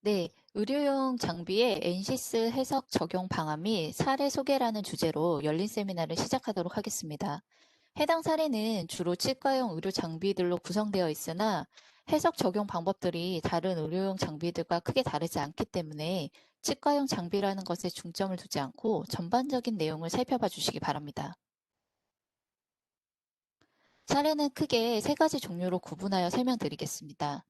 네, 의료용 장비의 엔시스 해석 적용 방안 및 사례 소개라는 주제로 열린 세미나를 시작하도록 하겠습니다. 해당 사례는 주로 치과용 의료 장비들로 구성되어 있으나 해석 적용 방법들이 다른 의료용 장비들과 크게 다르지 않기 때문에 치과용 장비라는 것에 중점을 두지 않고 전반적인 내용을 살펴봐 주시기 바랍니다. 사례는 크게 세 가지 종류로 구분하여 설명드리겠습니다.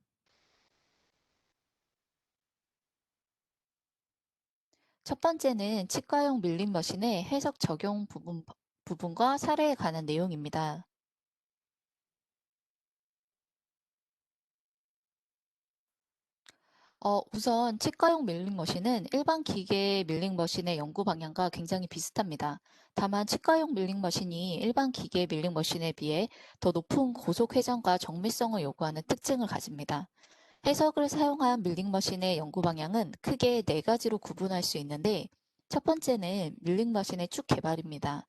첫 번째는 치과용 밀림 머신의 해석 적용 부분과 사례에 관한 내용입니다. 우선 치과용 밀링 머신은 일반 기계 밀링 머신의 연구 방향과 굉장히 비슷합니다. 다만 치과용 밀링 머신이 일반 기계 밀링 머신에 비해 더 높은 고속 회전과 정밀성을 요구하는 특징을 가집니다. 해석을 사용한 밀링 머신의 연구 방향은 크게 네 가지로 구분할 수 있는데, 첫 번째는 밀링 머신의 축 개발입니다.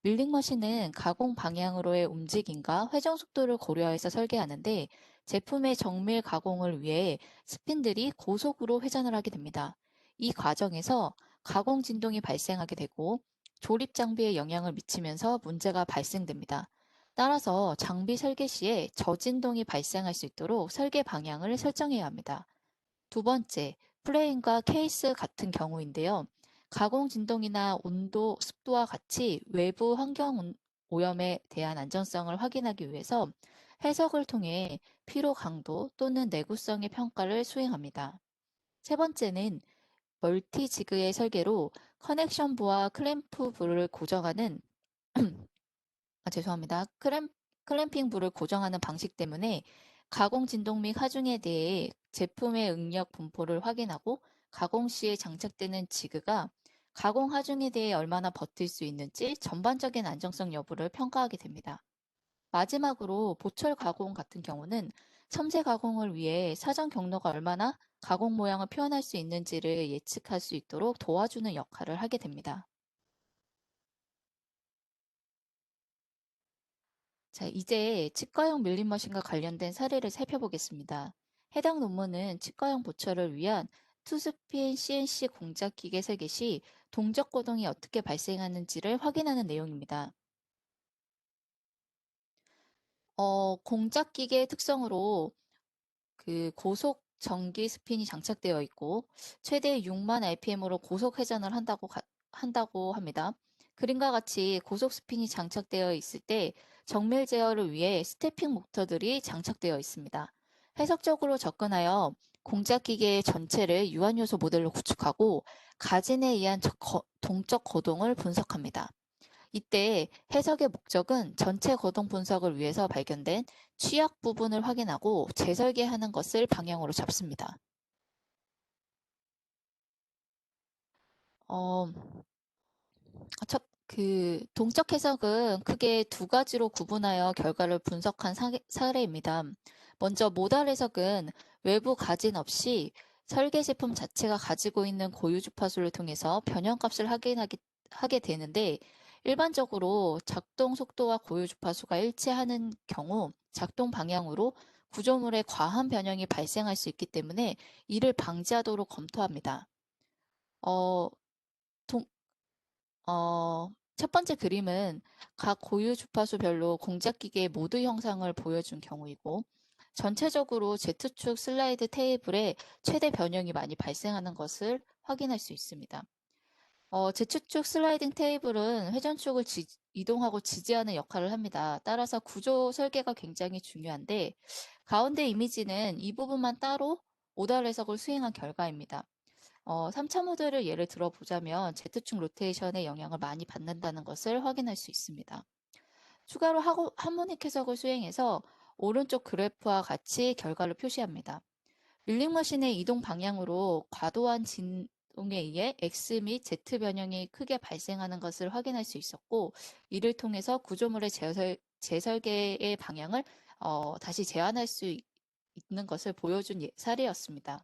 밀링 머신은 가공 방향으로의 움직임과 회전 속도를 고려해서 설계하는데, 제품의 정밀 가공을 위해 스핀들이 고속으로 회전을 하게 됩니다. 이 과정에서 가공 진동이 발생하게 되고 조립 장비에 영향을 미치면서 문제가 발생됩니다. 따라서 장비 설계 시에 저진동이 발생할 수 있도록 설계 방향을 설정해야 합니다. 두 번째, 프레임과 케이스 같은 경우인데요. 가공 진동이나 온도, 습도와 같이 외부 환경 오염에 대한 안전성을 확인하기 위해서 해석을 통해 피로 강도 또는 내구성의 평가를 수행합니다. 세 번째는 멀티지그의 설계로 커넥션부와 클램프부를 고정하는 죄송합니다. 클램핑 부를 고정하는 방식 때문에 가공 진동 및 하중에 대해 제품의 응력 분포를 확인하고 가공 시에 장착되는 지그가 가공 하중에 대해 얼마나 버틸 수 있는지 전반적인 안정성 여부를 평가하게 됩니다. 마지막으로 보철 가공 같은 경우는 섬세 가공을 위해 사전 경로가 얼마나 가공 모양을 표현할 수 있는지를 예측할 수 있도록 도와주는 역할을 하게 됩니다. 자, 이제 치과용 밀림머신과 관련된 사례를 살펴보겠습니다. 해당 논문은 치과용 보철을 위한 투스핀 CNC 공작 기계 설계 시 동적 고동이 어떻게 발생하는지를 확인하는 내용입니다. 공작 기계의 특성으로 고속 전기 스핀이 장착되어 있고 최대 6만 RPM으로 고속 회전을 한다고 합니다. 그림과 같이 고속 스핀이 장착되어 있을 때 정밀 제어를 위해 스태핑 모터들이 장착되어 있습니다. 해석적으로 접근하여 공작 기계의 전체를 유한 요소 모델로 구축하고 가진에 의한 동적 거동을 분석합니다. 이때 해석의 목적은 전체 거동 분석을 위해서 발견된 취약 부분을 확인하고 재설계하는 것을 방향으로 잡습니다. 어, 동적 해석은 크게 두 가지로 구분하여 결과를 분석한 사례입니다. 먼저 모달 해석은 외부 가진 없이 설계 제품 자체가 가지고 있는 고유 주파수를 통해서 변형값을 하게 되는데, 일반적으로 작동 속도와 고유 주파수가 일치하는 경우 작동 방향으로 구조물의 과한 변형이 발생할 수 있기 때문에 이를 방지하도록 검토합니다. 어, 동, 첫 번째 그림은 각 고유 주파수별로 공작기계의 모두 형상을 보여준 경우이고, 전체적으로 Z축 슬라이드 테이블에 최대 변형이 많이 발생하는 것을 확인할 수 있습니다. Z축 슬라이딩 테이블은 회전축을 이동하고 지지하는 역할을 합니다. 따라서 구조 설계가 굉장히 중요한데, 가운데 이미지는 이 부분만 따로 오달 해석을 수행한 결과입니다. 3차 모델을 예를 들어보자면 Z축 로테이션의 영향을 많이 받는다는 것을 확인할 수 있습니다. 추가로 하모닉 해석을 수행해서 오른쪽 그래프와 같이 결과를 표시합니다. 밀링머신의 이동 방향으로 과도한 진동에 의해 X 및 Z 변형이 크게 발생하는 것을 확인할 수 있었고, 이를 통해서 구조물의 재설계의 방향을 다시 제한할 수 있는 것을 보여준 사례였습니다.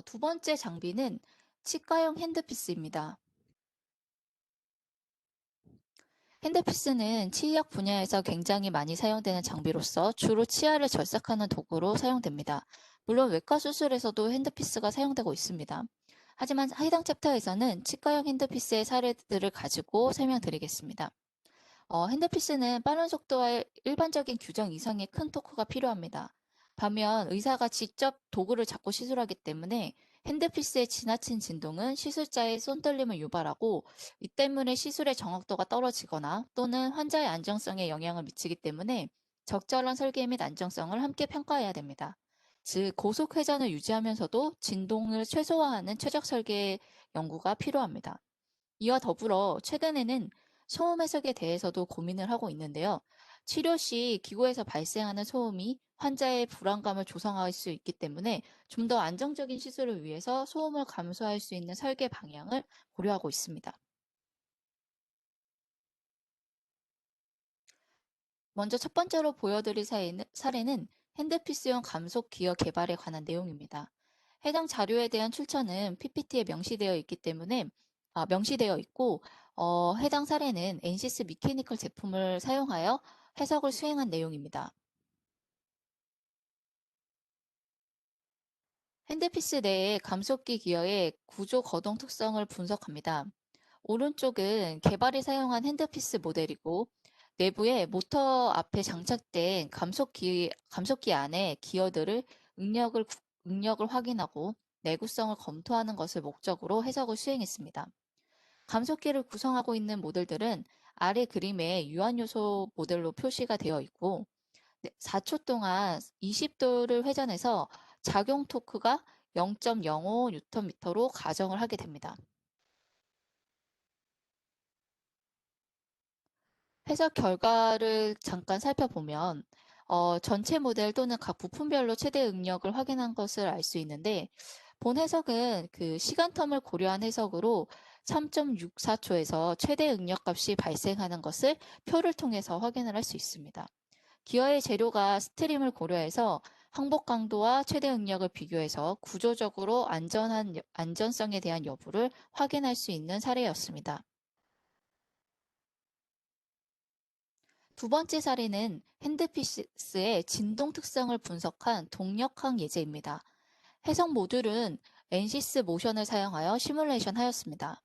두 번째 장비는 치과용 핸드피스입니다. 핸드피스는 치의학 분야에서 굉장히 많이 사용되는 장비로서 주로 치아를 절삭하는 도구로 사용됩니다. 물론 외과 수술에서도 핸드피스가 사용되고 있습니다. 하지만 해당 챕터에서는 치과용 핸드피스의 사례들을 가지고 설명드리겠습니다. 핸드피스는 빠른 속도와 일반적인 규정 이상의 큰 토크가 필요합니다. 반면 의사가 직접 도구를 잡고 시술하기 때문에 핸드피스의 지나친 진동은 시술자의 손떨림을 유발하고 이 때문에 시술의 정확도가 떨어지거나 또는 환자의 안정성에 영향을 미치기 때문에 적절한 설계 및 안정성을 함께 평가해야 됩니다. 즉, 고속 회전을 유지하면서도 진동을 최소화하는 최적 설계 연구가 필요합니다. 이와 더불어 최근에는 소음 해석에 대해서도 고민을 하고 있는데요. 치료 시 기구에서 발생하는 소음이 환자의 불안감을 조성할 수 있기 때문에 좀 더 안정적인 시술을 위해서 소음을 감소할 수 있는 설계 방향을 고려하고 있습니다. 먼저 첫 번째로 보여드릴 사례는 핸드피스용 감속 기어 개발에 관한 내용입니다. 해당 자료에 대한 출처는 PPT에 명시되어 있기 때문에 명시되어 있고 해당 사례는 엔시스 미케니컬 제품을 사용하여 해석을 수행한 내용입니다. 핸드피스 내의 감속기 기어의 구조 거동 특성을 분석합니다. 오른쪽은 개발이 사용한 핸드피스 모델이고 내부에 모터 앞에 장착된 감속기 안에 기어들을 응력을 확인하고 내구성을 검토하는 것을 목적으로 해석을 수행했습니다. 감속기를 구성하고 있는 모델들은 아래 그림에 유한 요소 모델로 표시가 되어 있고 4초 동안 20도를 회전해서 작용 토크가 0.05 뉴턴미터로 가정을 하게 됩니다. 해석 결과를 잠깐 살펴보면 전체 모델 또는 각 부품별로 최대 응력을 확인한 것을 알 수 있는데 본 해석은 그 시간 텀을 고려한 해석으로 3.64초에서 최대 응력 값이 발생하는 것을 표를 통해서 확인을 할 수 있습니다. 기어의 재료가 스트림을 고려해서 항복 강도와 최대 응력을 비교해서 구조적으로 안전성에 대한 여부를 확인할 수 있는 사례였습니다. 두 번째 사례는 핸드피스의 진동 특성을 분석한 동력학 예제입니다. 해석 모듈은 엔시스 모션을 사용하여 시뮬레이션 하였습니다.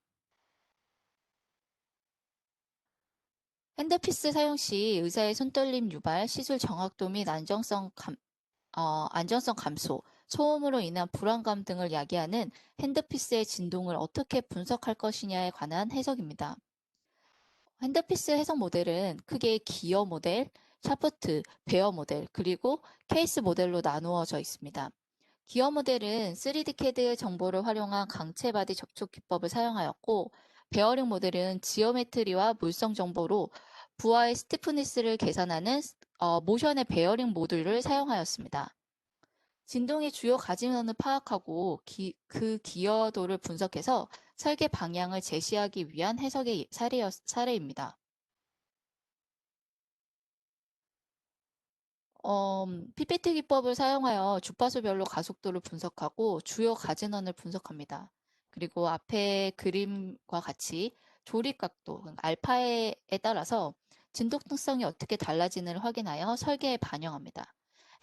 핸드피스 사용 시 의사의 손떨림 유발, 시술 정확도 및 안전성 감소, 소음으로 인한 불안감 등을 야기하는 핸드피스의 진동을 어떻게 분석할 것이냐에 관한 해석입니다. 핸드피스 해석 모델은 크게 기어 모델, 샤프트, 베어 모델, 그리고 케이스 모델로 나누어져 있습니다. 기어 모델은 3D CAD 정보를 활용한 강체 바디 접촉 기법을 사용하였고, 베어링 모델은 지오메트리와 물성 정보로 부하의 스티프니스를 계산하는 모션의 베어링 모듈을 사용하였습니다. 진동의 주요 가지면을 파악하고 그 기여도를 분석해서 설계 방향을 제시하기 위한 해석의 사례입니다. PPT 기법을 사용하여 주파수별로 가속도를 분석하고 주요 가진원을 분석합니다. 그리고 앞에 그림과 같이 조립 각도, 알파에 따라서 진동 특성이 어떻게 달라지는지를 확인하여 설계에 반영합니다.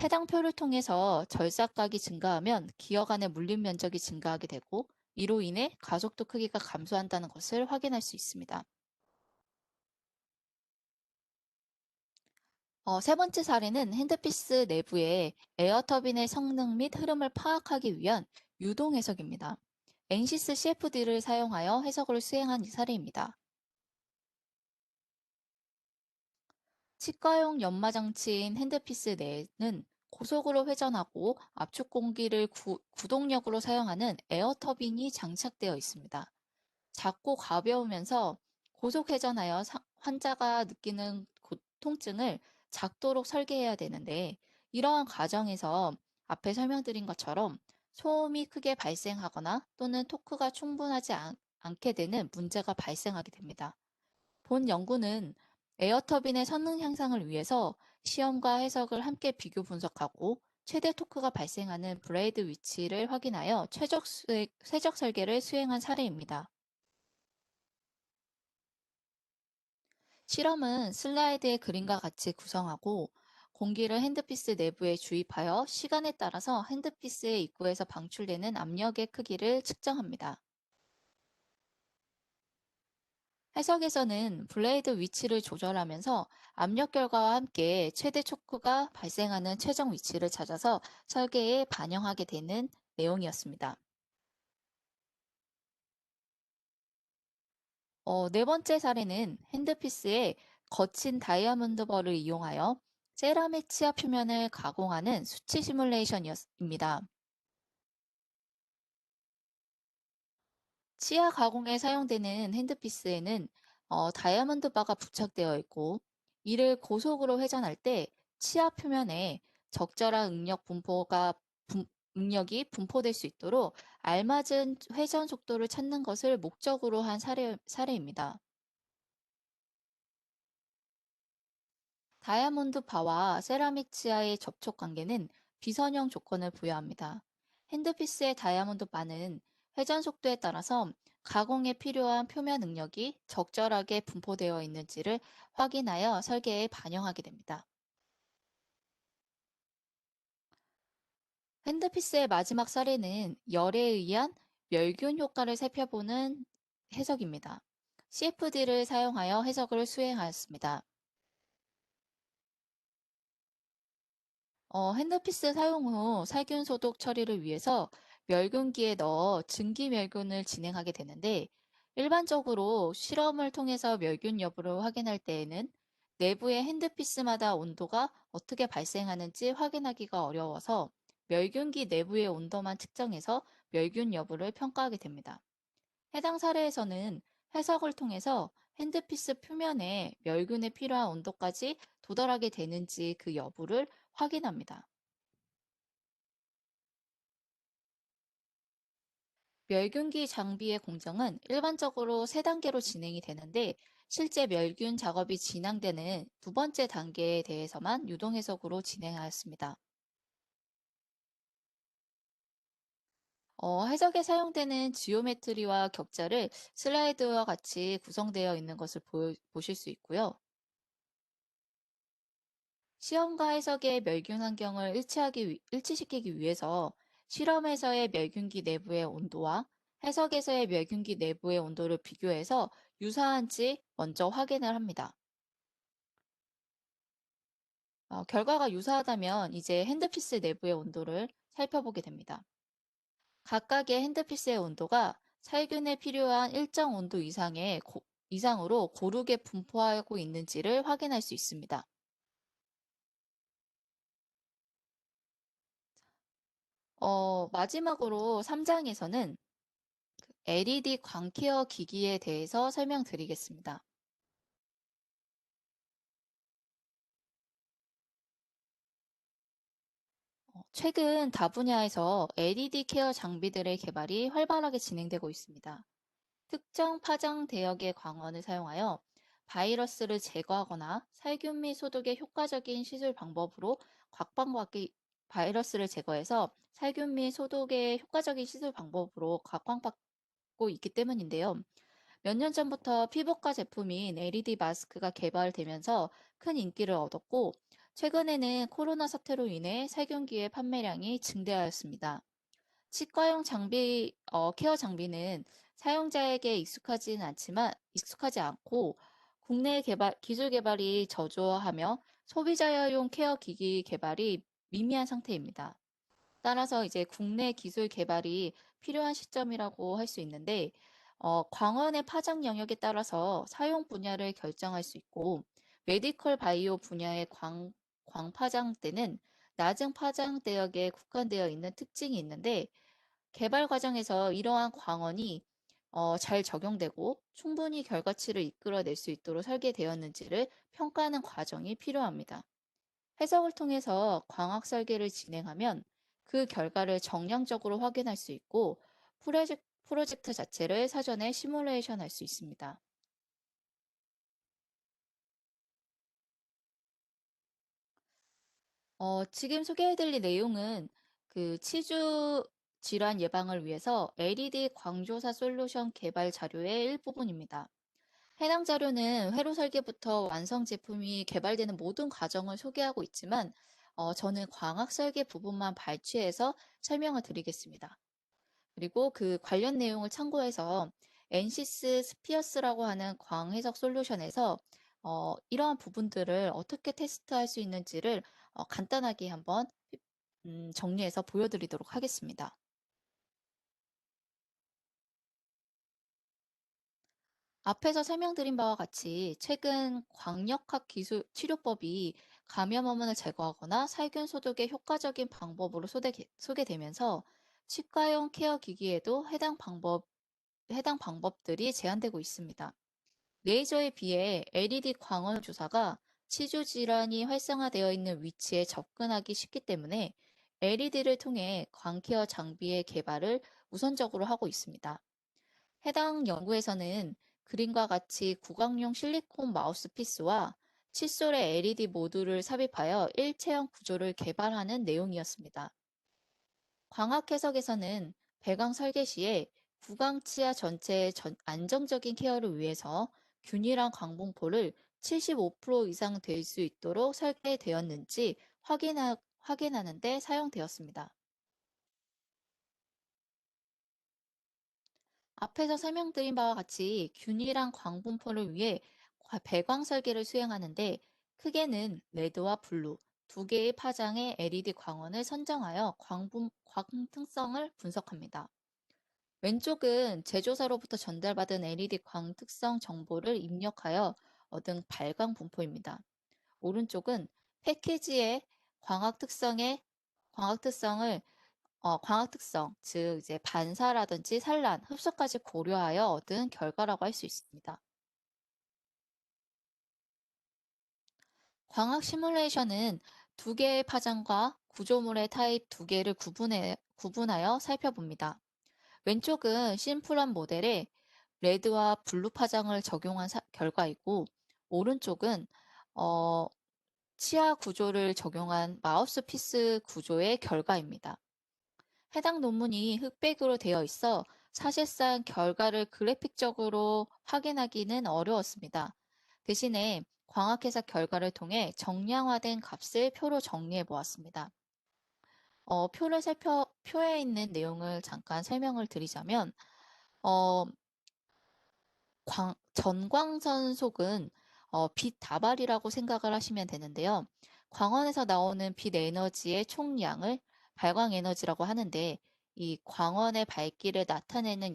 해당 표를 통해서 절삭각이 증가하면 기어 간의 물림 면적이 증가하게 되고 이로 인해 가속도 크기가 감소한다는 것을 확인할 수 있습니다. 세 번째 사례는 핸드피스 내부의 에어터빈의 성능 및 흐름을 파악하기 위한 유동 해석입니다. 엔시스 CFD를 사용하여 해석을 수행한 사례입니다. 치과용 연마장치인 핸드피스 내에는 고속으로 회전하고 압축 공기를 구동력으로 사용하는 에어터빈이 장착되어 있습니다. 작고 가벼우면서 고속 회전하여 환자가 느끼는 통증을 작도록 설계해야 되는데 이러한 과정에서 앞에 설명드린 것처럼 소음이 크게 발생하거나 또는 토크가 충분하지 않게 되는 문제가 발생하게 됩니다. 본 연구는 에어터빈의 성능 향상을 위해서 시험과 해석을 함께 비교 분석하고 최대 토크가 발생하는 브레이드 위치를 확인하여 최적 설계를 수행한 사례입니다. 실험은 슬라이드의 그림과 같이 구성하고 공기를 핸드피스 내부에 주입하여 시간에 따라서 핸드피스의 입구에서 방출되는 압력의 크기를 측정합니다. 해석에서는 블레이드 위치를 조절하면서 압력 결과와 함께 최대 초크가 발생하는 최종 위치를 찾아서 설계에 반영하게 되는 내용이었습니다. 네 번째 사례는 핸드피스에 거친 다이아몬드 벌을 이용하여 세라믹 치아 표면을 가공하는 수치 시뮬레이션입니다. 치아 가공에 사용되는 핸드피스에는 다이아몬드 바가 부착되어 있고 이를 고속으로 회전할 때 치아 표면에 적절한 응력이 분포될 수 있도록 알맞은 회전 속도를 찾는 것을 목적으로 한 사례입니다. 다이아몬드 바와 세라믹 치아의 접촉 관계는 비선형 조건을 부여합니다. 핸드피스의 다이아몬드 바는 회전 속도에 따라서 가공에 필요한 표면 능력이 적절하게 분포되어 있는지를 확인하여 설계에 반영하게 됩니다. 핸드피스의 마지막 사례는 열에 의한 멸균 효과를 살펴보는 해석입니다. CFD를 사용하여 해석을 수행하였습니다. 핸드피스 사용 후 살균 소독 처리를 위해서 멸균기에 넣어 증기 멸균을 진행하게 되는데, 일반적으로 실험을 통해서 멸균 여부를 확인할 때에는 내부의 핸드피스마다 온도가 어떻게 발생하는지 확인하기가 어려워서 멸균기 내부의 온도만 측정해서 멸균 여부를 평가하게 됩니다. 해당 사례에서는 해석을 통해서 핸드피스 표면에 멸균에 필요한 온도까지 도달하게 되는지 그 여부를 확인합니다. 멸균기 장비의 공정은 일반적으로 3단계로 진행이 되는데, 실제 멸균 작업이 진행되는 두 번째 단계에 대해서만 유동 해석으로 진행하였습니다. 해석에 사용되는 지오메트리와 격자를 슬라이드와 같이 구성되어 있는 것을 보실 수 있고요. 시험과 해석의 멸균 환경을 일치시키기 위해서 실험에서의 멸균기 내부의 온도와 해석에서의 멸균기 내부의 온도를 비교해서 유사한지 먼저 확인을 합니다. 결과가 유사하다면 이제 핸드피스 내부의 온도를 살펴보게 됩니다. 각각의 핸드피스의 온도가 살균에 필요한 일정 온도 이상으로 고르게 분포하고 있는지를 확인할 수 있습니다. 마지막으로 3장에서는 LED 광케어 기기에 대해서 설명드리겠습니다. 최근 다분야에서 LED 케어 장비들의 개발이 활발하게 진행되고 있습니다. 특정 파장 대역의 광원을 사용하여 바이러스를 제거하거나 살균 및 소독의 효과적인 시술 방법으로 각광받기 바이러스를 제거해서 살균 및 소독의 효과적인 시술 방법으로 각광받고 있기 때문인데요. 몇 년 전부터 피부과 제품인 LED 마스크가 개발되면서 큰 인기를 얻었고, 최근에는 코로나 사태로 인해 살균기의 판매량이 증대하였습니다. 치과용 케어 장비는 사용자에게 익숙하지 않고 기술 개발이 저조하며 소비자용 케어 기기 개발이 미미한 상태입니다. 따라서 이제 국내 기술 개발이 필요한 시점이라고 할 수 있는데, 광원의 파장 영역에 따라서 사용 분야를 결정할 수 있고, 메디컬 바이오 분야의 광파장대는 낮은 파장 대역에 국한되어 있는 특징이 있는데, 개발 과정에서 이러한 광원이 잘 적용되고 충분히 결과치를 이끌어낼 수 있도록 설계되었는지를 평가하는 과정이 필요합니다. 해석을 통해서 광학 설계를 진행하면 그 결과를 정량적으로 확인할 수 있고 프로젝트 자체를 사전에 시뮬레이션 할 수 있습니다. 지금 소개해드릴 내용은 그 치주 질환 예방을 위해서 LED 광조사 솔루션 개발 자료의 일부분입니다. 해당 자료는 회로 설계부터 완성 제품이 개발되는 모든 과정을 소개하고 있지만, 저는 광학 설계 부분만 발췌해서 설명을 드리겠습니다. 그리고 그 관련 내용을 참고해서 NCS 스피어스라고 하는 광해석 솔루션에서 이러한 부분들을 어떻게 테스트할 수 있는지를 간단하게 한번 정리해서 보여드리도록 하겠습니다. 앞에서 설명드린 바와 같이 최근 광역학 기술 치료법이 감염 원인을 제거하거나 살균 소독의 효과적인 방법으로 소개되면서 치과용 케어 기기에도 해당 방법들이 제한되고 있습니다. 레이저에 비해 LED 광원 주사가 치주 질환이 활성화되어 있는 위치에 접근하기 쉽기 때문에 LED를 통해 광케어 장비의 개발을 우선적으로 하고 있습니다. 해당 연구에서는 그림과 같이 구강용 실리콘 마우스피스와 칫솔의 LED 모듈을 삽입하여 일체형 구조를 개발하는 내용이었습니다. 광학 해석에서는 배광 설계 시에 구강 치아 전체의 안정적인 케어를 위해서 균일한 광분포를 75% 이상 될 수 있도록 설계되었는지 확인하는 데 사용되었습니다. 앞에서 설명드린 바와 같이 균일한 광분포를 위해 배광 설계를 수행하는데, 크게는 레드와 블루 두 개의 파장의 LED 광원을 선정하여 광 특성을 분석합니다. 왼쪽은 제조사로부터 전달받은 LED 광 특성 정보를 입력하여 얻은 발광 분포입니다. 오른쪽은 패키지의 광학 특성의 광학 특성, 즉 이제 반사라든지 산란, 흡수까지 고려하여 얻은 결과라고 할 수 있습니다. 광학 시뮬레이션은 두 개의 파장과 구조물의 타입 두 개를 구분하여 살펴봅니다. 왼쪽은 심플한 모델에 레드와 블루 파장을 적용한 결과이고, 오른쪽은 어, 치아 구조를 적용한 마우스피스 구조의 결과입니다. 해당 논문이 흑백으로 되어 있어 사실상 결과를 그래픽적으로 확인하기는 어려웠습니다. 대신에 광학해석 결과를 통해 정량화된 값을 표로 정리해 보았습니다. 표에 있는 내용을 잠깐 설명을 드리자면, 어, 전광선 속은 빛 다발이라고 생각을 하시면 되는데요. 광원에서 나오는 빛 에너지의 총량을 발광 에너지라고 하는데, 이 광원의 밝기를 나타내는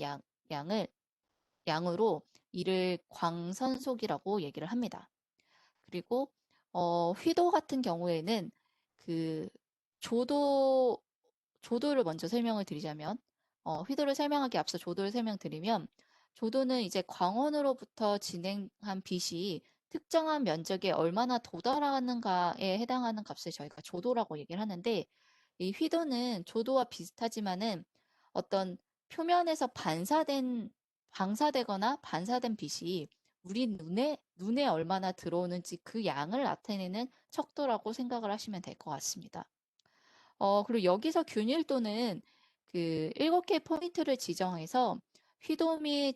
양으로 이를 광선속이라고 얘기를 합니다. 그리고 휘도 같은 경우에는 그 조도 조도를 먼저 설명을 드리자면, 휘도를 설명하기 앞서 조도를 설명드리면, 조도는 이제 광원으로부터 진행한 빛이 특정한 면적에 얼마나 도달하는가에 해당하는 값을 저희가 조도라고 얘기를 하는데, 이 휘도는 조도와 비슷하지만은 어떤 표면에서 방사되거나 반사된 빛이 우리 눈에 얼마나 들어오는지 그 양을 나타내는 척도라고 생각을 하시면 될 것 같습니다. 그리고 여기서 균일도는 그 7개 포인트를 지정해서 휘도 및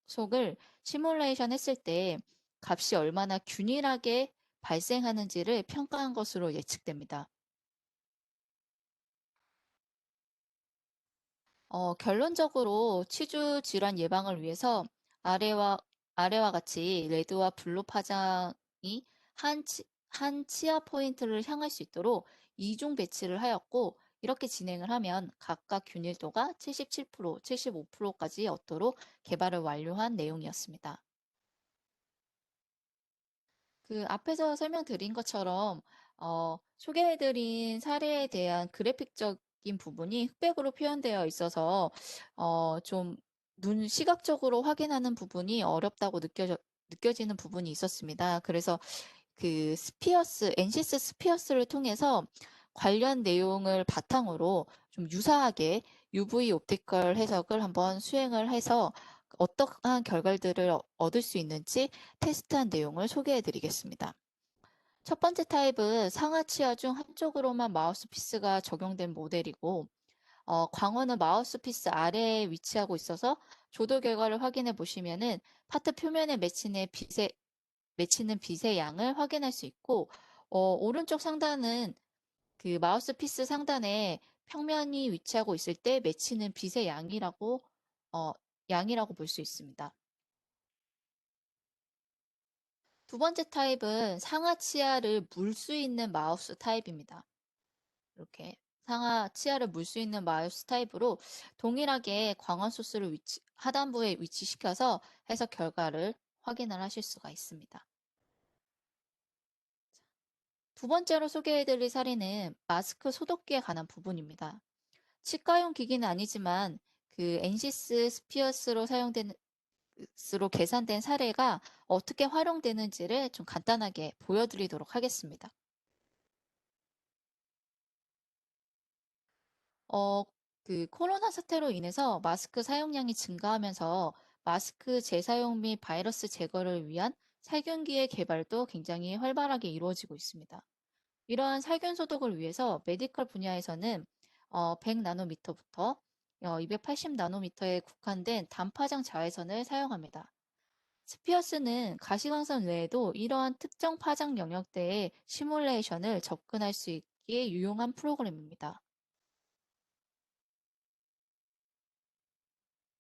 속을 시뮬레이션 했을 때 값이 얼마나 균일하게 발생하는지를 평가한 것으로 예측됩니다. 결론적으로 치주 질환 예방을 위해서 아래와, 아래와 같이 레드와 블루 파장이 한 치아 포인트를 향할 수 있도록 이중 배치를 하였고, 이렇게 진행을 하면 각각 균일도가 77%, 75%까지 얻도록 개발을 완료한 내용이었습니다. 그 앞에서 설명드린 것처럼 소개해드린 사례에 대한 그래픽적인 부분이 흑백으로 표현되어 있어서 좀 시각적으로 확인하는 부분이 어렵다고 느껴지는 부분이 있었습니다. 그래서 그 NCS 스피어스를 통해서 관련 내용을 바탕으로 좀 유사하게 UV 옵티컬 해석을 한번 수행을 해서 어떠한 결과들을 얻을 수 있는지 테스트한 내용을 소개해 드리겠습니다. 첫 번째 타입은 상하 치아 중 한쪽으로만 마우스피스가 적용된 모델이고, 광원은 마우스피스 아래에 위치하고 있어서 조도 결과를 확인해 보시면은 파트 표면에 맺히는 빛의 양을 확인할 수 있고, 오른쪽 상단은 그 마우스피스 상단에 평면이 위치하고 있을 때 맺히는 빛의 어, 양이라고 볼 수 있습니다. 두 번째 타입은 상하 치아를 물 수 있는 마우스 타입입니다. 이렇게 상하 치아를 물 수 있는 마우스 타입으로 동일하게 광원 소스를 하단부에 위치시켜서 해석 결과를 확인을 하실 수가 있습니다. 두 번째로 소개해드릴 사례는 마스크 소독기에 관한 부분입니다. 치과용 기기는 아니지만 그 엔시스 스피어스로 스로 계산된 사례가 어떻게 활용되는지를 좀 간단하게 보여드리도록 하겠습니다. 어, 그 코로나 사태로 인해서 마스크 사용량이 증가하면서 마스크 재사용 및 바이러스 제거를 위한 살균기의 개발도 굉장히 활발하게 이루어지고 있습니다. 이러한 살균 소독을 위해서 메디컬 분야에서는 100나노미터부터 280나노미터에 국한된 단파장 자외선을 사용합니다. 스피어스는 가시광선 외에도 이러한 특정 파장 영역대의 시뮬레이션을 접근할 수 있기에 유용한 프로그램입니다.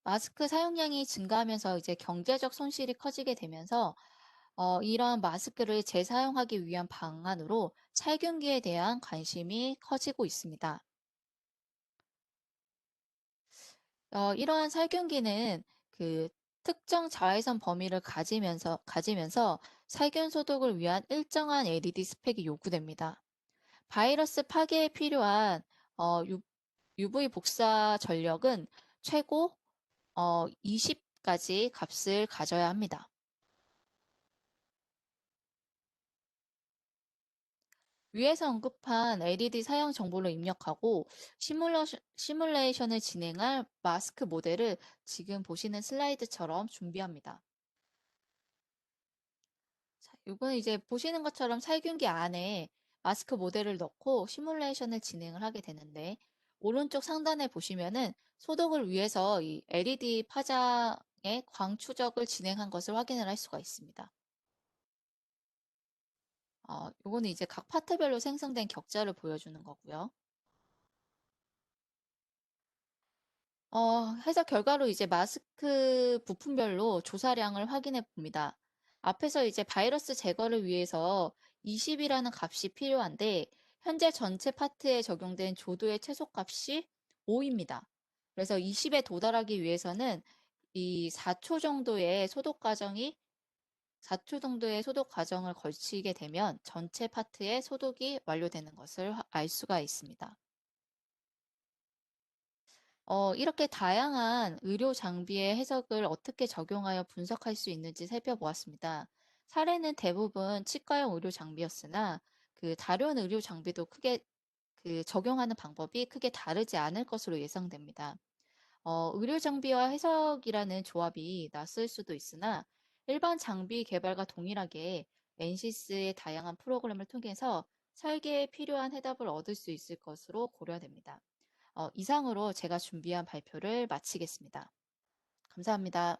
마스크 사용량이 증가하면서 이제 경제적 손실이 커지게 되면서 이러한 마스크를 재사용하기 위한 방안으로 살균기에 대한 관심이 커지고 있습니다. 이러한 살균기는 그 특정 자외선 범위를 가지면서 살균 소독을 위한 일정한 LED 스펙이 요구됩니다. 바이러스 파괴에 필요한 어, 유- UV 복사 전력은 최고 20까지 값을 가져야 합니다. 위에서 언급한 LED 사용 정보를 입력하고 시뮬레이션을 진행할 마스크 모델을 지금 보시는 슬라이드처럼 준비합니다. 자, 이건 이제 보시는 것처럼 살균기 안에 마스크 모델을 넣고 시뮬레이션을 진행을 하게 되는데, 오른쪽 상단에 보시면은 소독을 위해서 이 LED 파장의 광 추적을 진행한 것을 확인을 할 수가 있습니다. 요거는 이제 각 파트별로 생성된 격자를 보여주는 거고요. 해석 결과로 이제 마스크 부품별로 조사량을 확인해 봅니다. 앞에서 이제 바이러스 제거를 위해서 20이라는 값이 필요한데, 현재 전체 파트에 적용된 조도의 최소값이 5입니다. 그래서 20에 도달하기 위해서는 이 4초 정도의 소독 과정을 거치게 되면 전체 파트의 소독이 완료되는 것을 알 수가 있습니다. 이렇게 다양한 의료 장비의 해석을 어떻게 적용하여 분석할 수 있는지 살펴보았습니다. 사례는 대부분 치과용 의료 장비였으나 그 다른 의료 장비도 크게 그 적용하는 방법이 크게 다르지 않을 것으로 예상됩니다. 의료 장비와 해석이라는 조합이 낯설 수도 있으나 일반 장비 개발과 동일하게 엔시스의 다양한 프로그램을 통해서 설계에 필요한 해답을 얻을 수 있을 것으로 고려됩니다. 이상으로 제가 준비한 발표를 마치겠습니다. 감사합니다.